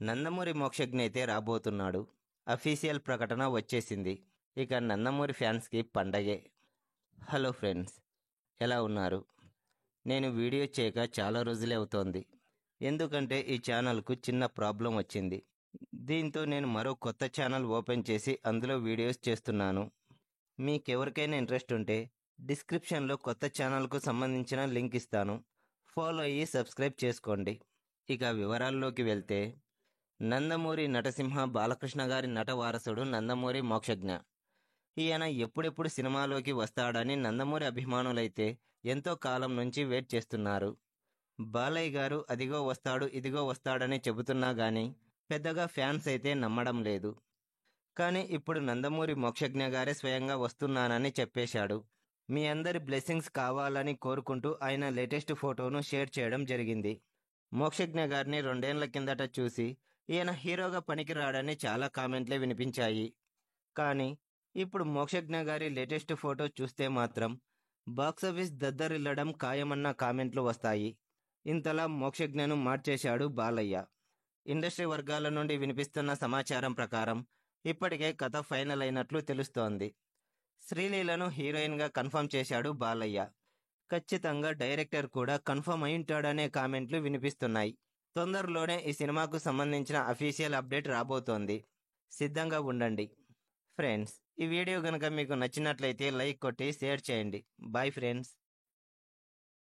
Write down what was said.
నందమూరి మోక్షజ్ఞ అయితే రాబోతున్నాడు. అఫీషియల్ ప్రకటన వచ్చేసింది. ఇక నందమూరి ఫ్యాన్స్కి పండగే. హలో ఫ్రెండ్స్, ఎలా ఉన్నారు? నేను వీడియో చేయక చాలా రోజులే అవుతోంది. ఎందుకంటే ఈ ఛానల్కు చిన్న ప్రాబ్లం వచ్చింది. దీంతో నేను మరో కొత్త ఛానల్ ఓపెన్ చేసి అందులో వీడియోస్ చేస్తున్నాను. మీకెవరికైనా ఇంట్రెస్ట్ ఉంటే డిస్క్రిప్షన్లో కొత్త ఛానల్కు సంబంధించిన లింక్ ఇస్తాను. ఫాలో అయ్యి సబ్స్క్రైబ్ చేసుకోండి. ఇక వివరాల్లోకి వెళ్తే, నందమూరి నటసింహ బాలకృష్ణ గారి నట వారసుడు నందమూరి మోక్షజ్ఞ. ఈయన ఎప్పుడెప్పుడు సినిమాలోకి వస్తాడని నందమూరి అభిమానులైతే ఎంతో కాలం నుంచి వెయిట్ చేస్తున్నారు. బాలయ్య గారు అదిగో వస్తాడు ఇదిగో వస్తాడని చెబుతున్నా గానీ పెద్దగా ఫ్యాన్స్ అయితే నమ్మడం లేదు. కానీ ఇప్పుడు నందమూరి మోక్షజ్ఞ గారే స్వయంగా వస్తున్నానని చెప్పేశాడు. మీ అందరి బ్లెస్సింగ్స్ కావాలని కోరుకుంటూ ఆయన లేటెస్ట్ ఫోటోను షేర్ చేయడం జరిగింది. మోక్షజ్ఞ గారిని 2 ఏళ్ల కిందట చూసి ఈయన హీరోగా పనికిరాడని చాలా కామెంట్లే వినిపించాయి. కానీ ఇప్పుడు మోక్షజ్ఞ గారి లేటెస్ట్ ఫోటో చూస్తే మాత్రం బాక్సాఫీస్ దద్దరిల్లడం ఖాయమన్న కామెంట్లు వస్తాయి. ఇంతలా మోక్షజ్ఞను మార్చేశాడు బాలయ్య. ఇండస్ట్రీ వర్గాల నుండి వినిపిస్తున్న సమాచారం ప్రకారం ఇప్పటికే కథ ఫైనల్ అయినట్లు తెలుస్తోంది. శ్రీలీలను హీరోయిన్గా కన్ఫర్మ్ చేశాడు బాలయ్య. ఖచ్చితంగా డైరెక్టర్ కూడా కన్ఫర్మ్ అయి ఉంటాడనే కామెంట్లు వినిపిస్తున్నాయి. తొందరలోనే ఈ సినిమాకు సంబంధించిన అఫీషియల్ అప్డేట్ రాబోతోంది. సిద్ధంగా ఉండండి. ఫ్రెండ్స్, ఈ వీడియో కనుక మీకు నచ్చినట్లయితే లైక్ కొట్టి షేర్ చేయండి. Bye friends.